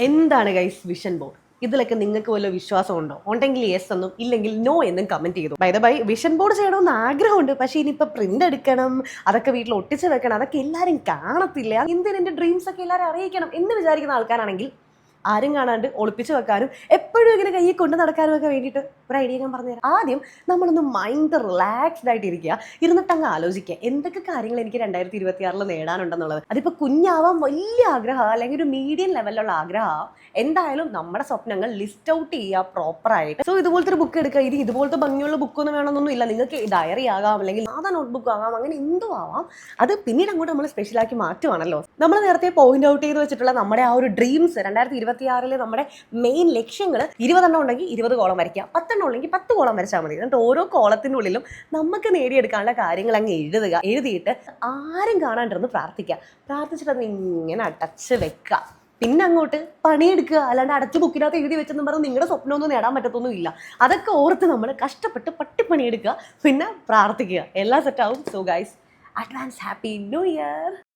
എന്താണ് guys vision board? ഇതിലൊക്കെ നിങ്ങൾക്ക് വല്ല വിശ്വാസമുണ്ടോ? ഉണ്ടെങ്കിൽ യെസ് എന്നും ഇല്ലെങ്കിൽ നോ എന്നും കമന്റ് ചെയ്തു. By the way, vision board ചെയ്യണമെന്ന് ആഗ്രഹമുണ്ട്. പക്ഷേ ഇനിയിപ്പോൾ പ്രിന്റ് എടുക്കണം, അതൊക്കെ വീട്ടിൽ ഒട്ടിച്ച് വെക്കണം, അതൊക്കെ എല്ലാവരും കാണത്തില്ല. എന്തിന് എൻ്റെ ഡ്രീംസ് ഒക്കെ എല്ലാവരും അറിയിക്കണം എന്ന് വിചാരിക്കുന്ന ആൾക്കാരാണെങ്കിൽ ആരും കാണാണ്ട് ഒളിപ്പിച്ച് വെക്കാനും എപ്പോഴും ഇങ്ങനെ കയ്യിൽ കൊണ്ട് നടക്കാനും ഒക്കെ വേണ്ടിയിട്ട് ഒരു ഐഡിയ ഞാൻ പറഞ്ഞുതരാം. ആദ്യം നമ്മളൊന്ന് മൈൻഡ് റിലാക്സ്ഡ് ആയിട്ട് ഇരിക്കുക, ഇരുന്നിട്ട് അങ്ങ് ആലോചിക്കുക എന്തൊക്കെ കാര്യങ്ങൾ എനിക്ക് 2026 നേടാനുണ്ടെന്നുള്ളത്. അതിപ്പോൾ കുഞ്ഞാവാം, വലിയ ആഗ്രഹം അല്ലെങ്കിൽ ഒരു മീഡിയം ലെവലിലുള്ള ആഗ്രഹം, എന്തായാലും നമ്മുടെ സ്വപ്നങ്ങൾ ലിസ്റ്റ് ഔട്ട് ചെയ്യുക പ്രോപ്പറായിട്ട്. സോ ഇതുപോലത്തെ ഒരു ബുക്ക് എടുക്കുക. ഇനി ഇതുപോലത്തെ ഭംഗിയുള്ള ബുക്കൊന്നും വേണമെന്നൊന്നും ഇല്ല. നിങ്ങൾക്ക് ഡയറി ആകാം, അല്ലെങ്കിൽ സാധാ നോട്ട്ബുക്ക് ആകാം, അങ്ങനെ എന്തോ ആവാം. അത് പിന്നീട് അങ്ങോട്ട് നമ്മൾ സ്പെഷ്യലാക്കി മാറ്റുവാണല്ലോ. നമ്മൾ നേരത്തെ പോയിന്റ് ഔട്ട് ചെയ്ത് വെച്ചിട്ടുള്ള നമ്മുടെ ആ ഒരു ഡ്രീംസ് 2026 നമ്മുടെ മെയിൻ ലക്ഷ്യങ്ങൾ 20 ഉണ്ടെങ്കിൽ 20 കോളം വരയ്ക്കുക, 10 ഉണ്ടെങ്കിൽ 10 കോളം വരച്ചാൽ മതി. എന്നിട്ട് ഓരോ കോളത്തിനുള്ളിലും നമുക്ക് നേടിയെടുക്കാനുള്ള കാര്യങ്ങൾ അങ്ങ് എഴുതിയിട്ട് ആരും കാണാണ്ടിരുന്ന് പ്രാർത്ഥിച്ചിട്ട് അത് ഇങ്ങനെ അടച്ച് വെക്കുക. പിന്നെ അങ്ങോട്ട് പണിയെടുക്കുക. അല്ലാണ്ട് അടച്ചു ബുക്കിനകത്ത് എഴുതി വെച്ചെന്ന് പറഞ്ഞാൽ നിങ്ങളുടെ സ്വപ്നമൊന്നും നേടാൻ പറ്റത്തൊന്നുമില്ല. അതൊക്കെ ഓർത്ത് നമ്മൾ കഷ്ടപ്പെട്ട് പട്ടിപ്പണിയെടുക്കുക, പിന്നെ പ്രാർത്ഥിക്കുക, എല്ലാം സെറ്റാവും. So guys, advance happy new year.